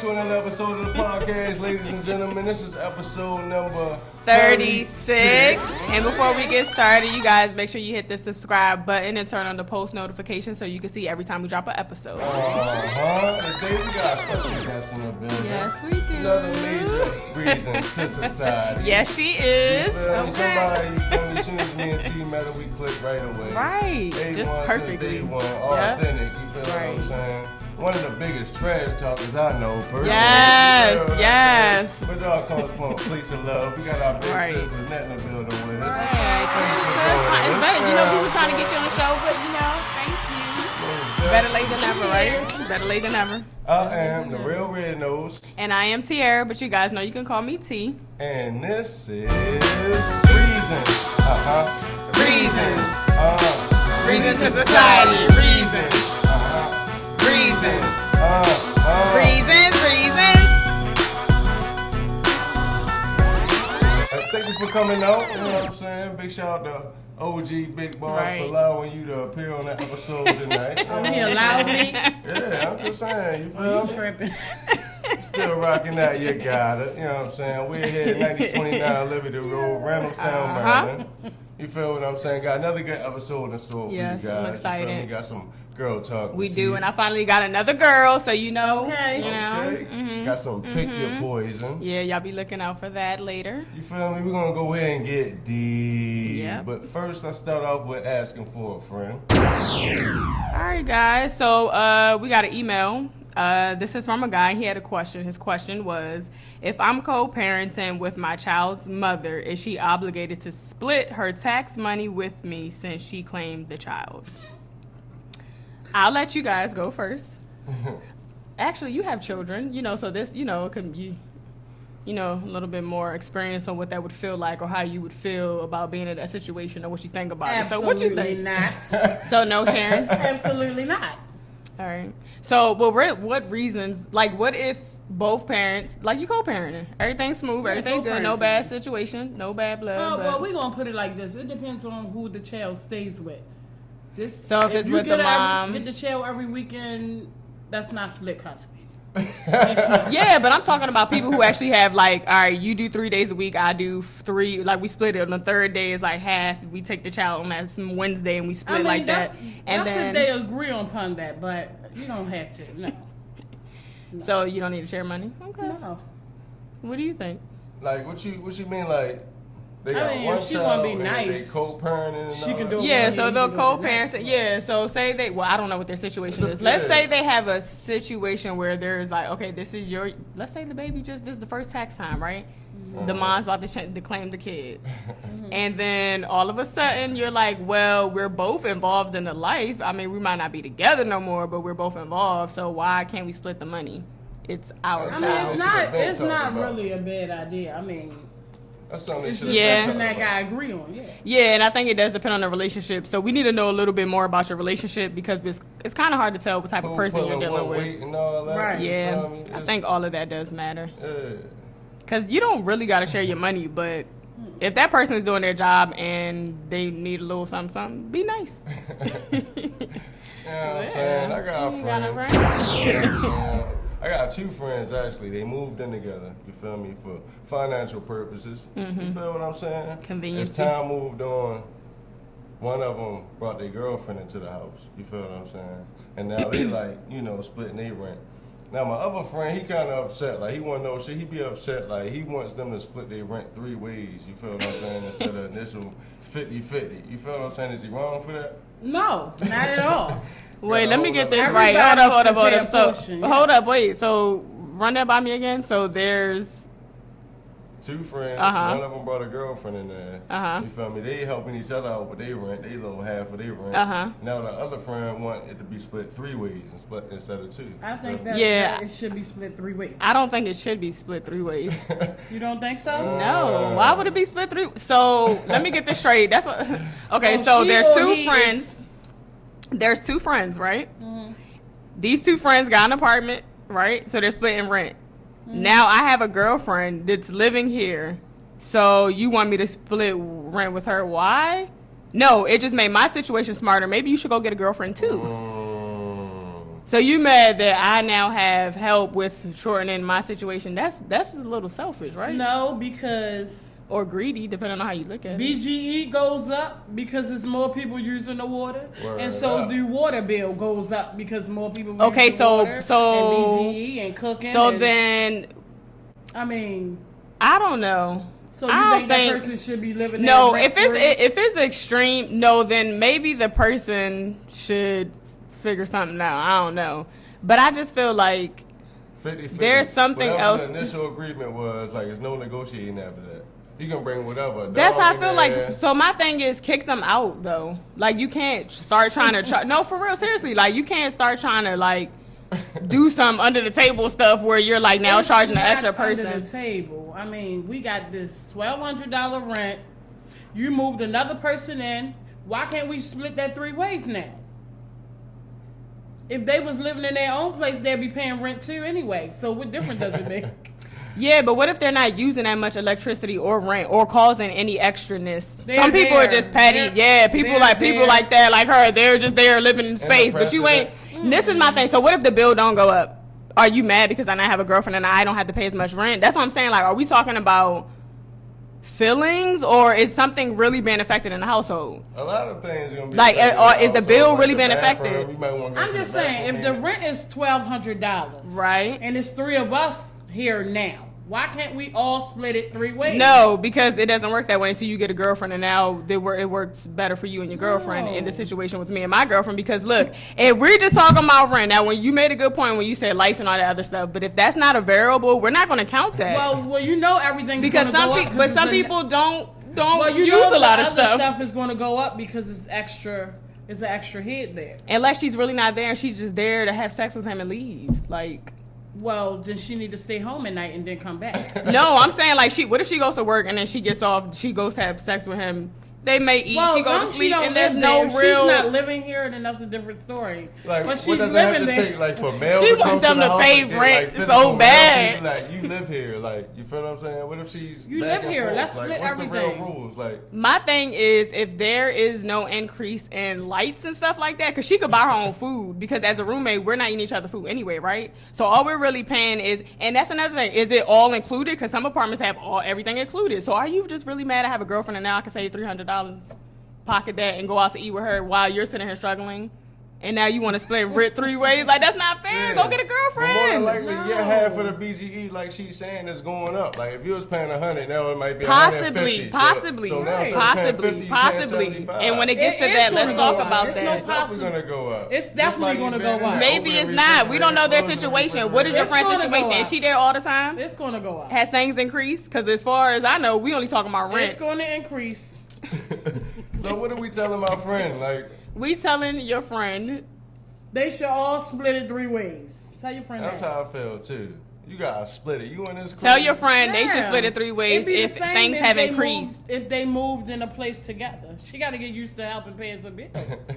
to another episode of the podcast, ladies and gentlemen. This is episode number 36. And before we get started, you guys make sure you hit the subscribe button and turn on the post notification so you can see every time we drop an episode. Today we got special guests in the building. Yes, we do. Another major reason to society. Yes, she is. Okay. Somebody, as soon as me and T met her, we clicked right away. Right. Day Just one, perfectly. Since day one, authentic. You feel what I'm saying? One of the biggest trash talkers I know, personally. Yes. But it all comes from a place of love. We got our big sister Lynette in the building with us. Right. It's better, people trying to get you on the show, but thank you. Better late than never, right? Better late than never. I am the real Red Nose. And I am Tierra, but you guys know you can call me T. And this is Reasons. Reasons. Reasons to society. Reasons. Reasons. Reasons. Thank you for coming out. You know what I'm saying? Big shout out to OG Big Boss for allowing you to appear on that episode tonight. He allowed me? Yeah, I'm just saying. You feel me? Tripping. Still rocking that, you got it. You know what I'm saying? We're here at 9029 Liberty Road, Randallstown, Maryland. You feel what I'm saying? Got another good episode in store for you guys. I'm excited. You feel me? Got some girl talk. We do, and I finally got another girl, so Okay. You know. Okay. Got some pick your poison. Yeah, y'all be looking out for that later. You feel me? We're gonna go ahead and get deep. Yep. But first, let's start off with asking for a friend. All right, guys. So we got an email. This is from a guy. He had a question. His question was, if I'm co-parenting with my child's mother, is she obligated to split her tax money with me since she claimed the child? I'll let you guys go first. Actually, you have children, so this, could you, a little bit more experience on what that would feel like or how you would feel about being in that situation or what you think about it. So what you think? Not. So no, Sharon? Absolutely not. All right. So, what reasons, what if both parents, you co-parenting, everything's smooth, everything good, no bad situation, no bad blood. Well, we're going to put it like this. It depends on who the child stays with. So if it's with the mom. Get the child every weekend, that's not split custody. Yeah, but I'm talking about people who actually have all right, you do 3 days a week, I do 3, we split it. On the third day is half. We take the child on that Wednesday and we split that. And that's then if they agree upon that, but you don't have to. No. So you don't need to share money? Okay. No. What do you think? What you mean they got mean, one if she child wanna be and nice, they co-parenting and she all can that? do it. Yeah, Well, so you they'll can do it co-parent. next. Yeah, so say I don't know what their situation is. Let's say they have a situation where there's okay, this is let's say the baby this is the first tax time, right? Mm-hmm. The mom's about to claim the kid. And then all of a sudden you're well, we're both involved in the life. I mean, we might not be together no more, but we're both involved. So why can't we split the money? It's our child. It's not really a bad idea. I mean, that's something it's just something that guy agree on. Yeah, and I think it does depend on the relationship. So we need to know a little bit more about your relationship because it's kind of hard to tell what type of person you're dealing with. And all that, right. Yeah, I think all of that does matter. Because you don't really got to share your money, but if that person is doing their job and they need a little something, be nice. You know what I'm saying? I got a friend. I got 2 friends, actually. They moved in together, you feel me, for financial purposes. Mm-hmm. You feel what I'm saying? Convenience. As time moved on, one of them brought their girlfriend into the house. You feel what I'm saying? And now they splitting their rent. Now my other friend, he kind of upset. He want to know, should he be upset? He wants them to split their rent 3 ways. You feel what I'm saying? Instead of initial 50-50. You feel what I'm saying? Is he wrong for that? No, not at all. Wait, let me get this Everybody right. Hold up. So, portion, yes. hold up, wait. So, run that by me again. So, there's 2 friends. Uh-huh. One of them brought a girlfriend in there. You feel me? They helping each other out with their rent. They little half of their rent. Now the other friend want it to be split 3 ways and split instead of 2. I think that it should be split 3 ways. I don't think it should be split 3 ways. You don't think so? No. Why would it be split 3? So, let me get this straight. That's what. Okay, so there's 2 friends. There's 2 friends, right? Mm-hmm. These 2 friends got an apartment, right? So they're splitting rent. Mm-hmm. Now I have a girlfriend that's living here. So you want me to split rent with her? Why? No, it just made my situation smarter. Maybe you should go get a girlfriend too. So you mad that I now have help with shortening my situation? That's a little selfish, right? No, because Or greedy, depending on how you look at it. BGE goes up because there's more people using the water, Word and so up. the water bill goes up because more people. Okay, use the so- water so- and BGE and cooking. So and, then, I mean, I don't know. so I you don't think that person should be living? No, there if it's extreme, no, then maybe the person should figure something out. I don't know, but I just feel like 50-50. There's something Whatever else- The initial agreement was like, there's no negotiating after that. You can bring whatever. that's dog how I in feel there. like. So my thing is, kick them out though. Like you can't start trying to no, for real, seriously. Like you can't start trying to like do some under the table stuff where you're like now It's charging an not extra under the person. table. I mean, we got this $1,200 rent. You moved another person in. Why can't we split that 3 ways now? If they was living in their own place, they'd be paying rent too anyway. So what difference does it make? Yeah, but what if they're not using that much electricity or rent or causing any extraness? They're Some people are there. just petty. They're- People they're people there. like that, like her, they're just there living in space. But you ain't. This is my thing. So what if the bill don't go up? Are you mad because I now have a girlfriend and I don't have to pay as much rent? That's what I'm saying. Like, are we talking about feelings or is something really being affected in the household? A lot of things gonna be Like, affected or in is the household, bill like really the being bathroom, affected? You might wanna go I'm to just the saying, if bathroom the here. rent is $1,200, Right. and it's 3 of us here now, why can't we all split it 3 ways? No, because it doesn't work that way until you get a girlfriend, and now it works better for you and your girlfriend in the No. situation with me and my girlfriend. Because look, if we're just talking about rent, now when you made a good point when you said lights and all that other stuff, but if that's not a variable, we're not going to count that. Well, you know everything's because gonna go up but it's some a- people don't Well, you use know a lot the of other stuff. is going to go up because it's extra. It's an extra head there. Unless she's really not there and she's just there to have sex with him and leave. Like, Well, then she need to stay home at night and then come back. no, I'm saying like what if she goes to work and then she gets off, she goes to have sex with him. They may eat, Well, she go to long sleep, don't and there's live no there. If real. She's not living here, then that's a different story. Like, but what she's does it have living to there. take, like, for mail She to wants come them to the to house pay and get, rent like, so physical mail? bad. Like, you live here, like, you feel what I'm saying? What if she's You back live and here, forth? let's Like, split what's the everything. real rules? Like, My thing is, if there is no increase in lights and stuff like that, because she could buy her own food, because as a roommate, we're not eating each other's food anyway, right? So all we're really paying is, and that's another thing, is it all included? Because some apartments have everything included. So are you just really mad I have a girlfriend and now I can save $300, pocket that, and go out to eat with her while you're sitting here struggling? And now you want to split rent 3 ways? Like, that's not fair. Go get a But more than girlfriend. likely, No. your half of the BGE, like she's saying, is going up. Like, if you was paying 100, now it might be Possibly, 150. possibly, So now instead of paying 50, possibly, you possibly. paying 75. And when it gets to It that, is let's gonna talk go up. about It's that. no It's definitely gonna go up. It's Just definitely like you gonna been go in up. there, Maybe open it's the not. We don't know their refrigerator, situation. closing What is your It's friend's gonna go situation? Is up. she there all the time? It's going to go up. Has things increased? Because as far as I know, we only talking about It's rent. going to increase. So what are we telling my friend? Like, We telling your friend, They should all split it 3 ways. Tell your friend that's that. how I feel too. You gotta split it. You in this? tell crew? your friend they should Yeah. split it 3 ways It'd be the if same things if have they increased. moved- if they moved in a place together. She got to get used to helping paying some bills.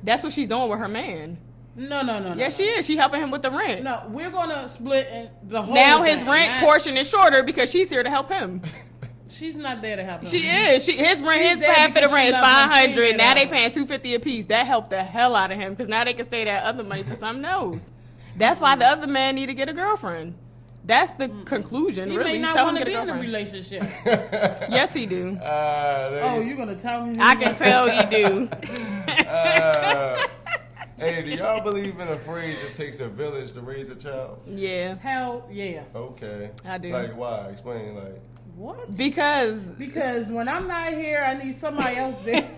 That's what she's doing with her man. No. Yeah, she is. She helping him with the rent. No, we're going to split in the whole Now his thing, rent not- portion is shorter because she's here to help him. She's not there to help him. She is. His rent, She's his there half of the because rent she is loves him. She $500. Now they there. paying $250 a piece. That helped the hell out of him because now they can save that other money for something else. That's why the other man need to get a girlfriend. That's the conclusion, He really. may not Tell him want to to get be a in a girlfriend. relationship. Yes, he do. Oh, you're going to tell me? I can tell you do. Hey, do y'all believe in a phrase it takes a village to raise a child? Yeah, Hell yeah. Okay. I do. Like, why? Explain, like. What? because when I'm not here, I need somebody else there.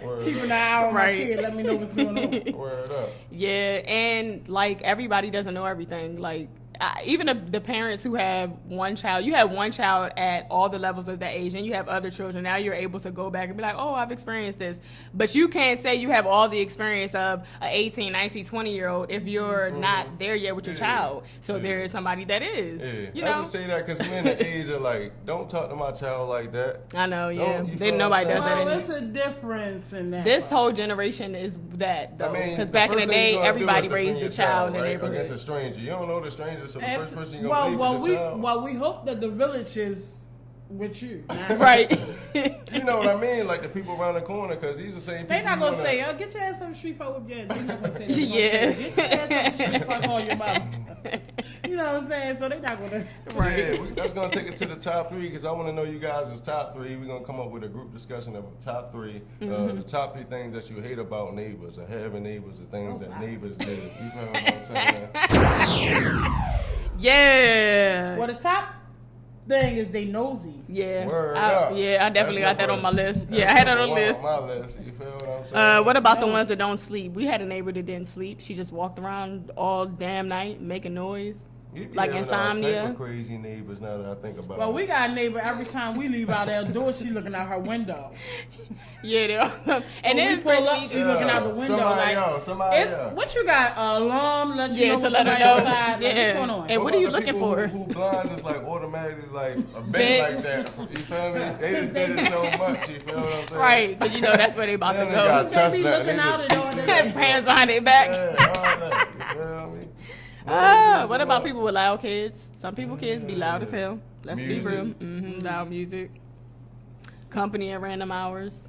Word Keep an up. eye on my Right. kid. Let me know what's going on. Word up. yeah, and like everybody doesn't know everything. Like even the parents who have one child, you have one child at all the levels of that age, and you have other children. Now you're able to go back and be like, oh, I've experienced this. But you can't say you have all the experience of an 18, 19, 20-year-old if you're not there yet with your child. So there is somebody that is. Yeah. You I know? just say that because we're in the age of like, don't talk to my child like that. I know, yeah. Don't, you feel Nobody what I'm does that Well, anymore. it's a difference in that. This whole generation is that, though. I mean, Because back in first the thing day, you gonna do everybody is raised defend the your child in the right, neighborhood. against a stranger. You don't know the stranger, so the first person you're well, gonna believe is your child. we hope that the village is with you. Right. You know what I mean? Like the people around the corner, because these are the same people. They're not you gonna wanna- say, "Oh, get your ass on the street for yeah." They're not gonna say that. Yeah. Get your ass on the street for call your mother. You know what I'm saying? So they're not gonna. Right. Yeah, that's gonna take us to the top 3 because I want to know you guys' top 3. We're gonna come up with a group discussion of top 3, the top 3 things that you hate about neighbors, or having neighbors, or things that neighbors do. You feel what I'm saying? Yeah. Well, the top thing is they nosy. Yeah. Word up. Yeah, I definitely That's got that on number- my list. that's Yeah, I had that number on the one list. On my list. You feel what I'm saying? What about the ones that don't sleep? We had a neighbor that didn't sleep. She just walked around all damn night making noise. You be like having all insomnia. type of crazy neighbors now that I think about Well, it. we got a neighbor every time we leave out our door, she looking out her window. Yeah, they are. And When then we it's pull up, crazy. she looking out the window Somebody it's else. what you got? Alarm, let you Yeah, know to when let her somebody know. outside. Like, Yeah. what's going on? And what about are you the looking people for? Who blinds is like automatically like a Big. bed like that. You feel me? They just did it so much. You feel what I'm saying? Right, because you know that's where they about to Then they got go. They touch be that. looking They out just- at all that. Hands behind their back. Yeah, all that. You feel me? What about people with loud kids? Some people kids be loud as hell. Let's Music. be real. Loud music. Company at random hours.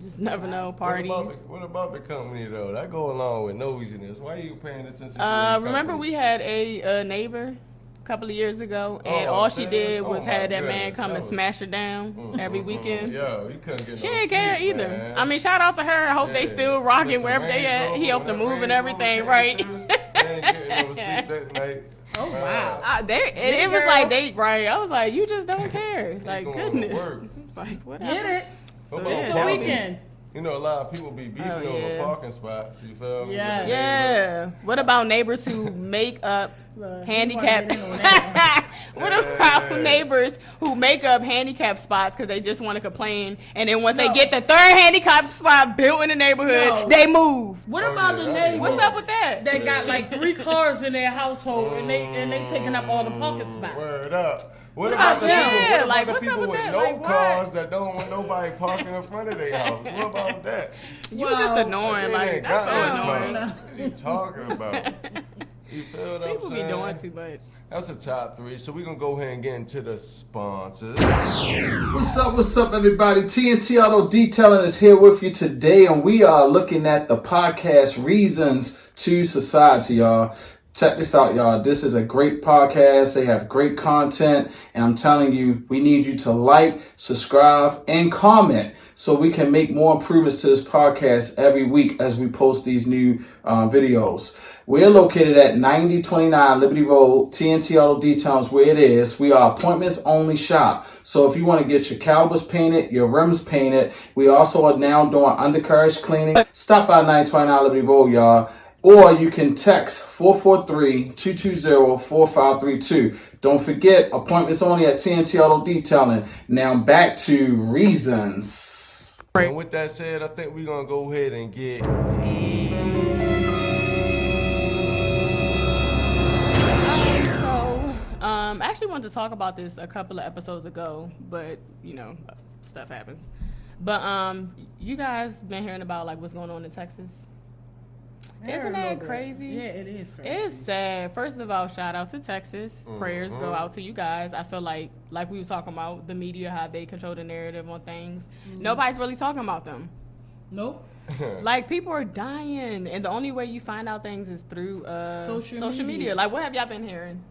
Just never know. Parties. What about the company though? That go along with noisiness. Why are you paying attention to the Remember company? we had a neighbor a couple of years ago, and Oh, all she serious? did Oh, was my had that man goodness. come That and was- smash her down every weekend. Yo, you couldn't get She no didn't care sleep, either. man. I mean, shout out to her. I hope they Yeah. still rocking Mr. wherever they Range at. Rover, He helped that them move Range and Rover everything, came right? through. They ain't getting no sleep that night. Oh wow. It was girl. like they right. I was like, you just don't care. Like going to goodness. work. It's like whatever. Get it? So, What about It's yeah. the parking? weekend. You know, a lot of people be beefing Oh, over yeah. parking spots. You feel me? Yeah. With the neighbors. Yeah. What about neighbors who make up Look, handicap? he wanna get in on that. What about Yeah. neighbors who make up handicap spots because they just want to complain, and then once they No. get the third handicap spot built in the neighborhood, No. they move? What Oh, about yeah, the that'd be neighbors What's up with that? that got like 3 cars in their household and they taking up all the parking spots? Word up. What about about the them? people? Yeah, What about like, the what's up people with with that? no Like, what? cars that don't want nobody parking in front of their house? What about that? You just Well, annoying. They Like ain't that's so got no annoying. cars. What you talking about? You feel what I'm People be saying? doing too much. That's the top 3. So we're gonna go ahead and get into the sponsors. What's up, everybody? TNT Auto Detailing is here with you today, and we are looking at the podcast Reasons to Society, y'all. Check this out, y'all. This is a great podcast. They have great content, and I'm telling you, we need you to like, subscribe, and comment so we can make more improvements to this podcast every week as we post these new videos. We're located at 9029 Liberty Road. TNT Auto Detailing is where it is. We are appointments only shop. So if you want to get your calibers painted, your rims painted, we also are now doing undercarriage cleaning. Stop by 929 Liberty Road, y'all. Or you can text 443-220-4532. Don't forget, appointments only at TNT Auto Detailing. Now back to Reasons. And with that said, I think we're gonna go ahead and get I actually wanted to talk about this a couple of episodes ago, but you know, stuff happens. But you guys been hearing about like what's going on in Texas? Isn't that crazy? Yeah, it is crazy. It's sad. First of all, shout out to Texas. Prayers go out to you guys. I feel like we were talking about the media, how they control the narrative on things. Nobody's really talking about them. Nope. Like people are dying, and the only way you find out things is through social media. Like, what have y'all been hearing?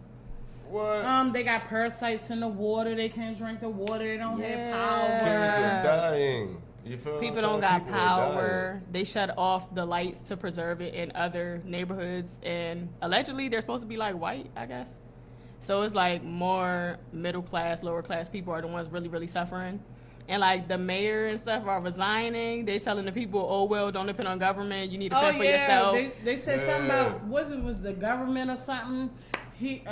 what? They got parasites in the water. They can't drink the water. They don't have Kids power. are dying. You feel People what I'm don't saying? got People are power. They shut off the lights to preserve it in other neighborhoods, and allegedly they're supposed to be like white, I guess. So it's like more middle class, lower class people are the ones really, really suffering. And like the mayor and stuff are resigning. They telling the people, oh well, don't depend on government. You need to fend for yourself. They said something about was the government or something. He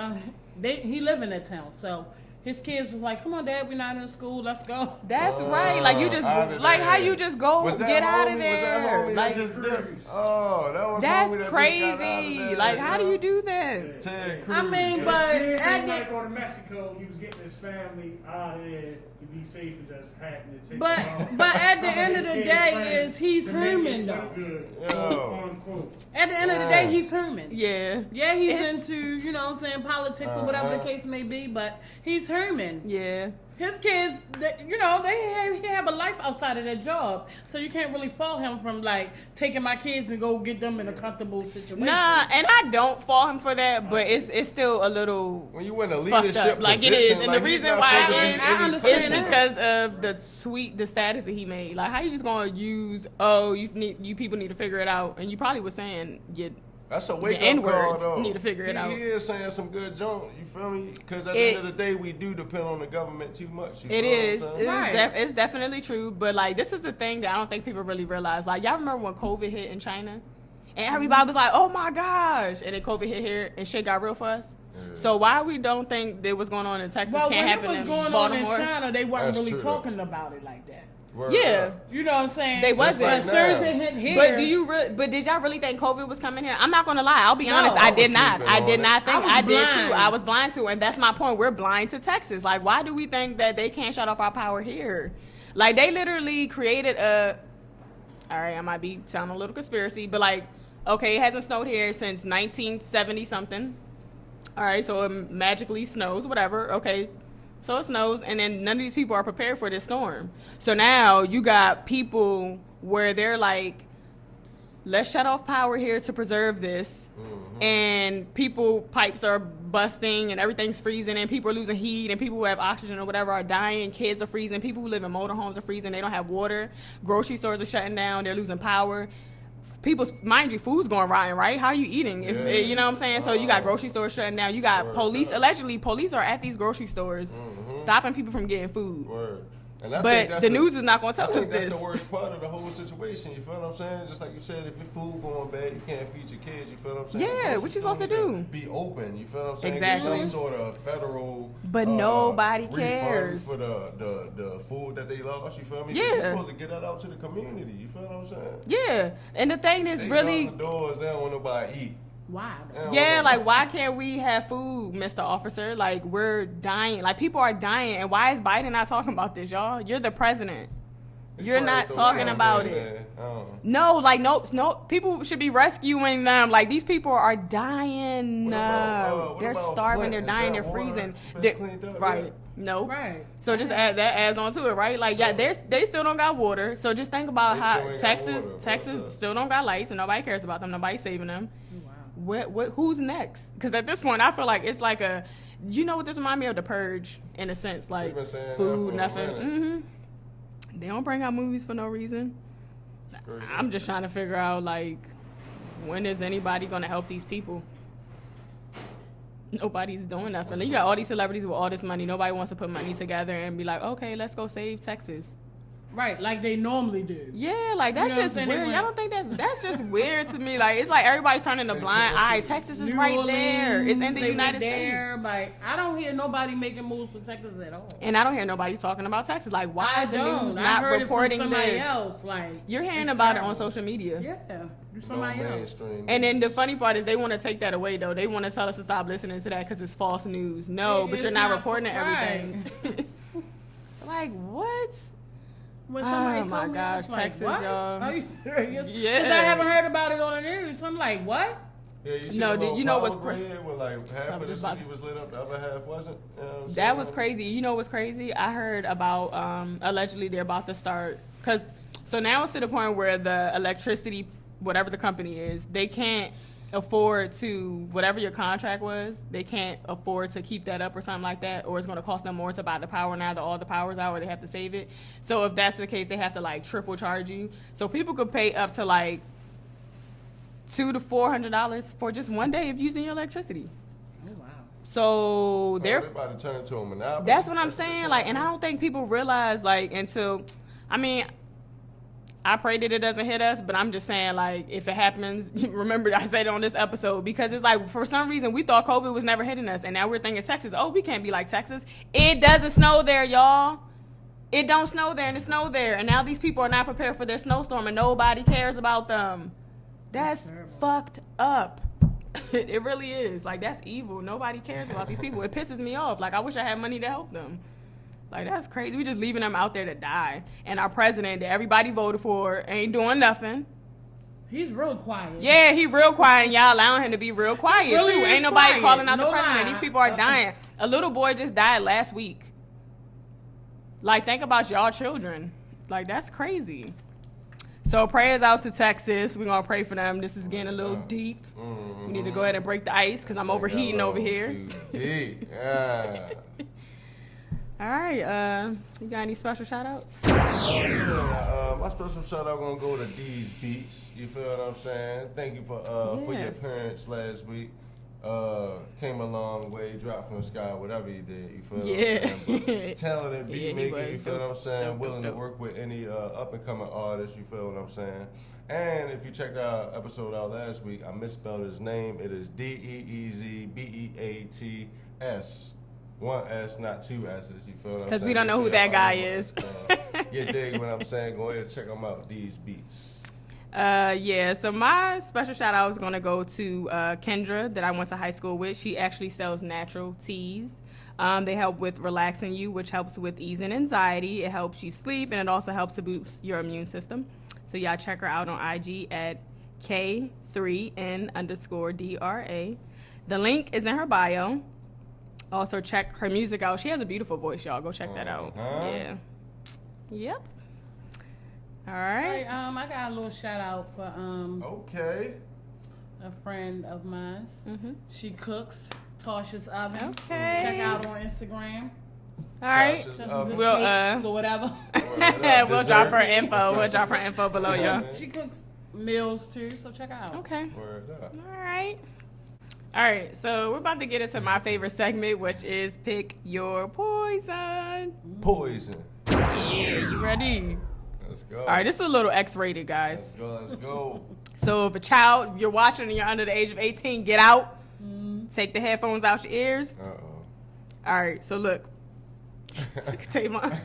live in that town, so his kids was like, "Come on, Dad, we're not in school. Let's go." That's right. Like you just Out of like there. how you just go Was that get out homie? of Was that there. homie Like that just dipped? Oh, that was that's homie that just got out of crazy. there, Like how do yo. you do that? Ted Cruz. I mean, yo. but Kids at ain't the- like going to Mexico. He was getting his family out of there to be safe and just happened to take But- them home. but at the Some end his of the kids' day friends is he's to make it Herman, look though. Good, Yo. unquote. At the end of the day, he's Herman. Yeah. Yeah, he's It's- into, you know what I'm saying, politics or whatever the case may be, but he's Herman. Yeah. his kids, they have a life outside of their job, so you can't really fault him from like taking my kids and go get them in a comfortable situation. Nah, and I don't fault him for that, but it's still a little When you in a fucked leadership up. Like it position, is, and like, the he's reason not why supposed to be it I any understand is president. because of the status that he made. Like, how you just gonna use? Oh, you people need to figure it out, and you probably was saying That's a wake The up N-words call, though. need to figure it out. He is saying some good junk. You feel me? Because at the end of the day, we do depend on the government too much. You It feel is. what I'm It saying? Right. it's definitely true. But like, this is the thing that I don't think people really realize. Like, y'all remember when COVID hit in China, and everybody was like, "Oh my gosh!" And then COVID hit here, and shit got real for us. So why we don't think that what's going on in Texas Well, can't when it happen was in going Baltimore? on in China, they weren't That's really true. talking about it like that. Word Yeah. up. You know what I'm saying? They Just wasn't. As soon as it hit here, But did y'all really think COVID was coming here? I'm not gonna lie. I'll be No, honest. I I was did not. sleeping I on did it. not think. I was I did blind. too. I was blind too, and that's my point. We're blind to Texas. Like, why do we think that they can't shut off our power here? Like, they literally created a. All right, I might be sounding a little conspiracy, but like, okay, it hasn't snowed here since 1970 something. All right, so it magically snows, whatever. Okay, so it snows, and then none of these people are prepared for this storm. So now you got people where they're like, let's shut off power here to preserve this. And pipes are busting and everything's freezing and people are losing heat and people who have oxygen or whatever are dying. Kids are freezing. People who live in motorhomes are freezing. They don't have water. Grocery stores are shutting down. They're losing power. Mind you, food's going rotten, right? How are you eating? If Yeah. you know what I'm saying? So you got grocery stores shutting down. You got Word police. up. Allegedly, police are at these grocery stores stopping people from getting food. Word. And I think But that's the news is not going to I tell us think that's this. the worst part of the whole situation. You feel what I'm saying? Just like you said, if your food going bad, you can't feed your kids. You feel what I'm saying? Yeah, Grocery what you stores supposed to need do? Be open. You feel what I'm saying? Exactly. Get some sort of federal. But nobody refund cares. for the food that they lost. You feel me? Yeah. You're supposed to get that out to the community. You feel what I'm saying? Yeah, and the thing is They really. close the doors. They don't want nobody to eat. Why? They don't Yeah, want like, why can't we have food, Mr. Officer? Like, we're dying. Like, people are dying. And why is Biden not talking about this, y'all? You're the president. It's You're probably not still talking something, about man. it. I don't know. No, like, no, people should be rescuing them. Like, these people are dying. What about They're Flint? starving. They're Is dying. that They're water freezing. been They're- cleaned up right. yet? No. Right. So just that adds on to it, right? Like, yeah, they still don't got water. So just think about They how still ain't got Texas water. Texas What's up? still don't got lights and nobody cares about them. Nobody's saving them. Wow. Who's next? Because at this point, I feel like it's like a, you know what this remind me of? The Purge, in a sense, like They've been saying that food, for a nothing. minute. They don't bring out movies for no reason. Crazy. I'm just trying to figure out, like, when is anybody gonna help these people? Nobody's doing nothing. You got all these celebrities with all this money. Nobody wants to put money together and be like, okay, let's go save Texas. Right, like they normally do. Yeah, like that's You know what I'm just saying? weird. They Y'all don't think that's just weird to me? Like, it's like everybody's turning a blind eye. Texas is New right Orleans, there. It's in the they United went there. States. Like, I don't hear nobody making moves for Texas at all. And I don't hear nobody talking about Texas. Like, why I is the don't. news I not heard reporting it from somebody this? else. Like, You're hearing it's about it terrible. on social media. Yeah, do No somebody else. mainstream And then news. the funny part is they want to take that away, though. They want to tell us to stop listening to that because it's false news. No, but It's you're not not reporting right. everything. Like, what? When somebody Oh, my told me, I was gosh, like, Texas, what? y'all. Are you serious? Yeah. Because I haven't heard about it on the news. So I'm like, what? Yeah, you see No, the did little you know power what's grid where like half I'm of the just about city was lit up, the other half wasn't? You know what I'm That saying? was crazy. You know what's crazy? I heard about allegedly they're about to start so now it's to the point where the electricity, whatever the company is, they can't afford to, whatever your contract was, they can't afford to keep that up or something like that, or it's going to cost them more to buy the power now that all the power's out, or they have to save it. So if that's the case, they have to like triple charge you. So people could pay up to like $200 to $400 for just one day of using your electricity. Oh, wow. So they're They about to turn into a monopoly. that's what I'm That's saying. it's Like, and I don't think people realize, like, until, I mean, I pray that it doesn't hit us, but I'm just saying, like, if it happens, remember I said it on this episode, because it's like, for some reason, we thought COVID was never hitting us, and now we're thinking Texas, oh, we can't be like Texas. It doesn't snow there, y'all. It don't snow there, and it snow there, and now these people are not prepared for their snowstorm, and nobody cares about them. That's terrible. fucked up. It really is. Like, that's evil. Nobody cares about these people. It pisses me off. Like, I wish I had money to help them. Like, that's crazy. We just leaving them out there to die. And our president that everybody voted for ain't doing nothing. He's real quiet. Yeah, he real quiet, and y'all allowing him to be real quiet, Really too. is Ain't nobody quiet. calling out No the president. lie. These people are dying. A little boy just died last week. Like, think about y'all children. Like, that's crazy. So prayers out to Texas. We're going to pray for them. This is getting a little deep. We need to go ahead and break the ice because I'm overheating over here. Yeah. All right. You got any special shout outs? My special shout out gonna go to D's Beats. You feel what I'm saying? Thank you for your Yes. appearance last week. Came a long way, dropped from the sky, whatever you did. You feel Yeah. what I'm saying? But talented Yeah, beat he maker. was. You feel what I'm saying? Dope, Willing dope. to work with any up and coming artists. You feel what I'm saying? And if you checked our episode out last week, I misspelled his name. It is DeezeBeats. One S, not two S's. You feel what I'm saying? Because we don't know who Shit, that guy all over. is. You dig what I'm saying? Go ahead and check them out. These Beats. Yeah, so my special shout out is going to go to Kendra that I went to high school with. She actually sells natural teas. They help with relaxing you, which helps with easing anxiety. It helps you sleep, and it also helps to boost your immune system. So y'all check her out on IG at K3N_DRA. The link is in her bio. Also check her music out. She has a beautiful voice, y'all. Go check that out. Yeah. Yep. All right. I got a little shout out for Okay. a friend of mine. She cooks Tasha's Oven. Okay. Check out on Instagram. All right. Tasha's Some Oven. good We'll, cakes or whatever. We'll drop her Desserts. info. We'll drop her info below, y'all. She cooks meals too, so check her out. Okay. Word up. All right. All right. So we're about to get into my favorite segment, which is Pick Your Poison. Poison. You ready? Let's go. All right. This is a little X-rated, guys. Let's go. So if a child, if you're watching and you're under the age of 18, get out. Take the headphones out your ears. Uh-oh. All right. So look. You can take mine.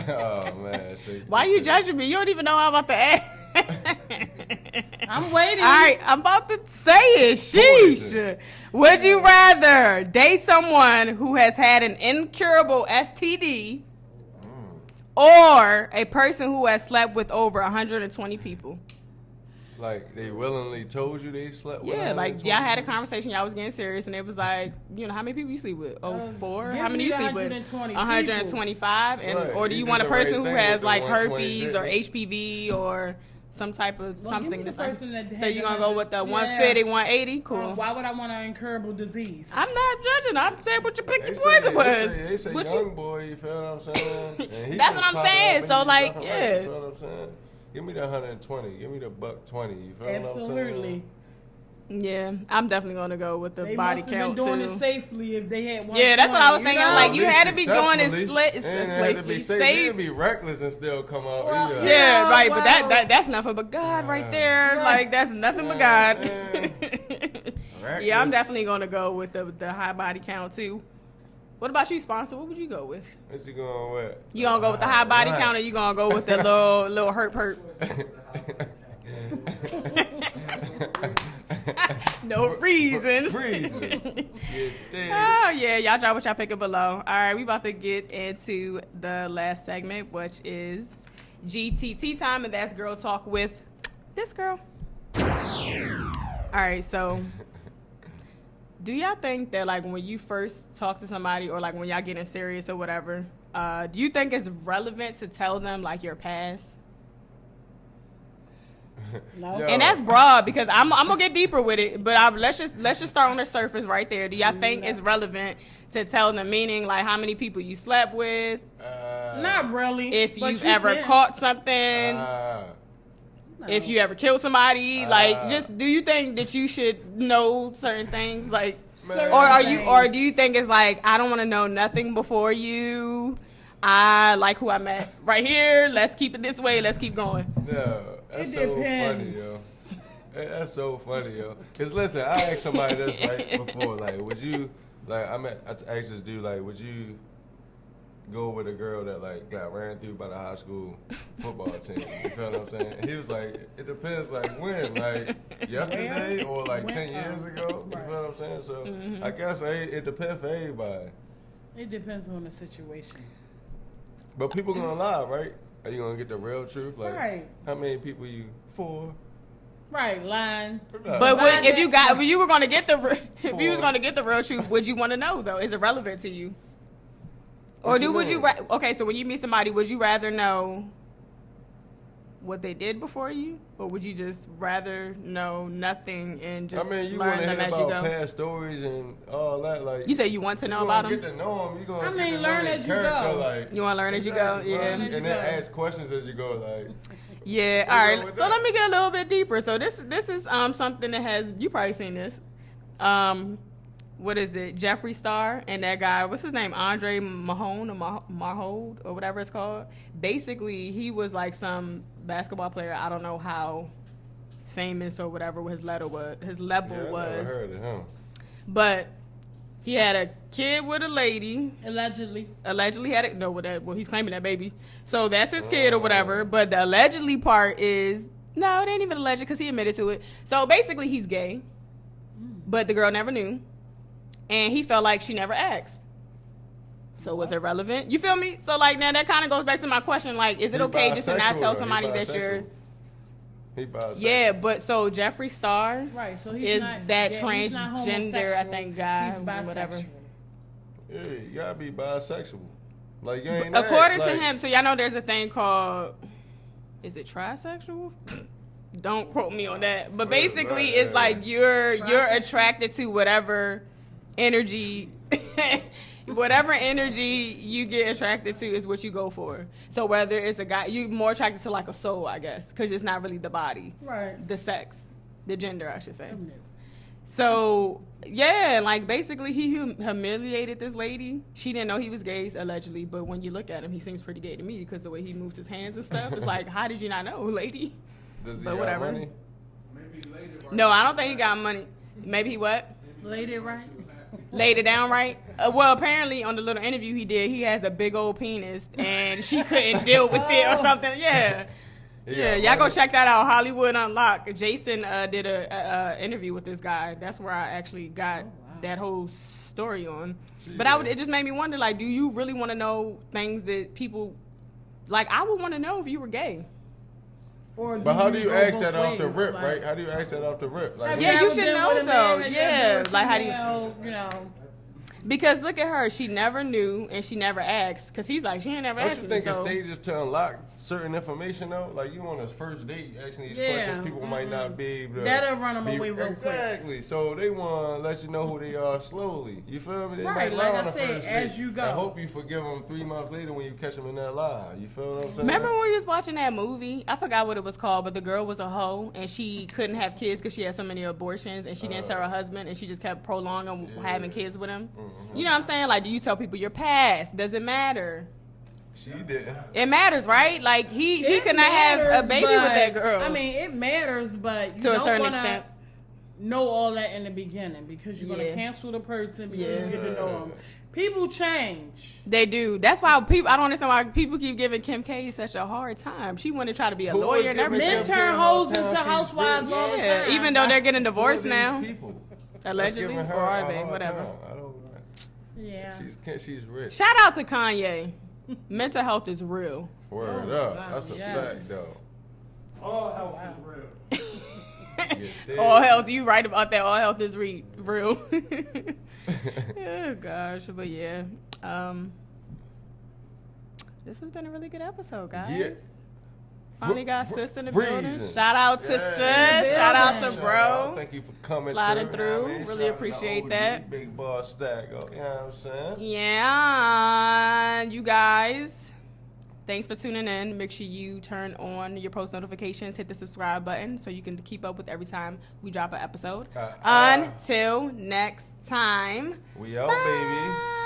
Oh, man. Why you judging me? You don't even know I'm about to ask. I'm waiting. All right, I'm about to say it. Sheesh. Poison. Would you rather date someone who has had an incurable STD or a person who has slept with over 120 people? Like, they willingly told you they slept with Yeah, like 120 y'all had a conversation, y'all was getting serious, and it was like, you know, how many people you sleep with? Oh, four? give How many me you the sleep with? 120 125? And Right, or do you you did want a the right person who thing has with the like 120, herpes or didn't HPV or some type of Well, something? give me the that's person that so had you're the gonna go with the 100 150, 180? Cool. Why would I want an incurable disease? I'm not judging. I'm saying what you pick They your say, poison was. they say What young you- boy, you feel what I'm saying? And he That's just what I'm popping saying. up and So, he like, dropping yeah. You feel what I'm saying? Give me the 120. Give me the $120. You feel what I'm Absolutely. saying? Yeah, I'm definitely gonna go with the They body must have count been doing too. it safely if they had one. Yeah, that's what I was thinking. Like, you At had least to be doing it successfully. And it had to be safe. You safe. can be reckless and still come out. Well, either. Yeah, right. But Well, that's nothing but God right there. Right. Like that's nothing but God. Reckless. Yeah, I'm definitely gonna go with the high body count too. What about you, sponsor? What would you go with? What's you going with? You gonna go with the high body Right. count, or you gonna go with the little herp? No reasons. Reasons. You dig? Oh yeah, y'all drop what y'all picking below. All right, we about to get into the last segment, which is GTT time, and that's girl talk with this girl. All right, so do y'all think that like when you first talk to somebody, or like when y'all getting serious or whatever, do you think it's relevant to tell them like your past? No. Yo. And that's broad because I'm gonna get deeper with it, but let's just start on the surface right there. Do y'all think it's relevant to tell them, meaning like how many people you slept with, Not really. if but you've you ever can. caught something, No. if you ever killed somebody? Like, just do you think that you should know certain things, like, Certain or things. do you think it's like I don't want to know nothing before you? I like who I met right here. Let's keep it this way. Let's keep going. No, that's It so depends. funny, yo. That's so funny, yo. Cause listen, I asked somebody this right before, like, would you, like, I asked this dude, like, would you go with a girl that like got ran through by the high school football team? You feel what I'm saying? And he was like, it depends, like when, like yesterday or like 10 years ago. You feel what I'm saying? So I guess it depends for everybody. It depends on the situation. But people gonna lie, right? Are you gonna get the real truth? Like, Right. how many people you for? Right, lying. But if you were gonna get the if you was gonna get the real truth, would you want to know though? Is it relevant to you? Or What you would you mean? okay? So when you meet somebody, would you rather know what they did before you, or would you just rather know nothing and just I mean, you learn want to them hear as you about go? past stories and all that. Like You say you want to know you about gonna them. get to know them. You gonna I get mean, to learn know their as you character, go. Like, You want to learn as you go, exactly, yeah. bro. Learn as you And then go. ask questions as you go. Like, Yeah. What's All wrong right. with So that? let me get a little bit deeper. So this is something that has you probably seen this. What is it? Jeffree Star and that guy. What's his name? Andre Mahone or Marhold or whatever it's called. Basically, he was like some basketball player. I don't know how famous or whatever his level was. yeah, I never was, heard of him. but he had a kid with a lady. Allegedly. Allegedly had it. No, well, he's claiming that baby. So that's his kid or whatever. But the allegedly part is no, it ain't even alleged because he admitted to it. So basically, he's gay, but the girl never knew, and he felt like she never asked. So was it relevant? You feel me? So like now that kind of goes back to my question: like, is it He okay just to not bisexual, tell though. somebody He that you're? bisexual. He bisexual. Yeah, but so Jeffree Star Right, so he's is not that he's not transgender? I homosexual. think guy, He's bisexual. whatever. Yeah, you gotta be bisexual. Like you ain't. According asked, to like, him, so y'all know there's a thing called, is it trisexual? Don't quote me on that. But basically, right, it's right. like you're Trisexual? attracted to whatever energy, whatever energy you get attracted to is what you go for. So whether it's a guy, you're more attracted to like a soul, I guess, because it's not really the body, Right. the sex, the gender, I should say. So yeah, like basically he humiliated this lady. She didn't know he was gay allegedly, but when you look at him, he seems pretty gay to me because the way he moves his hands and stuff. It's like, how did you not know, lady? Does he But got whatever. money? No, I don't think he got money. Maybe he what? Lady, right? Laid it down right? Well, apparently on the little interview he did, he has a big old penis and she couldn't deal with it or something. Yeah. He Yeah, got y'all go money? check that out. Hollywood Unlocked. Jason did a interview with this guy. That's where I actually got that whole story on. But it just made me wonder, like, do you really want to know things that people, like, I would want to know if you were gay. Or But how do you go ask both that off the ways? rip, Like, right? How do you ask that off the rip? Like, have Yeah, you ever should been know, with a man? though. Have you Yeah, ever been with a like, how do you- female, you know? Because look at her, she never knew and she never asked. Because he's like, she ain't never don't asked you me. think in So. stages to unlock certain information though? Like you on a first date asking these Yeah, questions, people might not be able to. That'll run 'em be- away real quick. Exactly. So they want to let you know who they are slowly. You feel me? They Right, might like lie I on the said, first as date. you go. I hope you forgive them 3 months later when you catch them in that lie. You feel what I'm saying? Remember when we was watching that movie? I forgot what it was called, but the girl was a hoe and she couldn't have kids because she had so many abortions and she didn't tell her husband and she just kept prolonging having kids with him. You know what I'm saying? Like, do you tell people your past? Does it matter? She didn't. It matters, right? Like he It could not have matters, a baby with but- that girl. I mean, it matters, but you To a don't certain wanna extent. know all that in the beginning because you're Yeah. gonna cancel the person before Yeah. you get to know them. People change. They do. That's why people. I don't understand why people keep giving Kim K such a hard time. She wanted to try to be a Who was lawyer and giving everything. Men Kim turn K a hard hoes time? into She's housewives rich. all the Yeah, time. even though they're getting Who are divorced these now, people? That's allegedly giving or her a are they? hard Whatever. time. I don't. Yeah. She's rich. Shout out to Kanye. Mental health is real. Word Oh, up. wow, That's a yes. fact though. All health is real. Get there. All health, you right about that. All health is real. Oh gosh, but yeah, this has been a really good episode, guys. Yeah. Finally got sis in the building. Reasons. Shout out to Yeah. sis. Shout out to Building. Shout bro. out. Thank you for coming Sliding through. through. You know what I mean? Really Shout out to appreciate OG, that. Big boss stack. You know what I'm saying? Yeah, you guys. Thanks for tuning in. Make sure you turn on your post notifications, hit the subscribe button so you can keep up with every time we drop an episode. Until next time. We out, baby. Bye.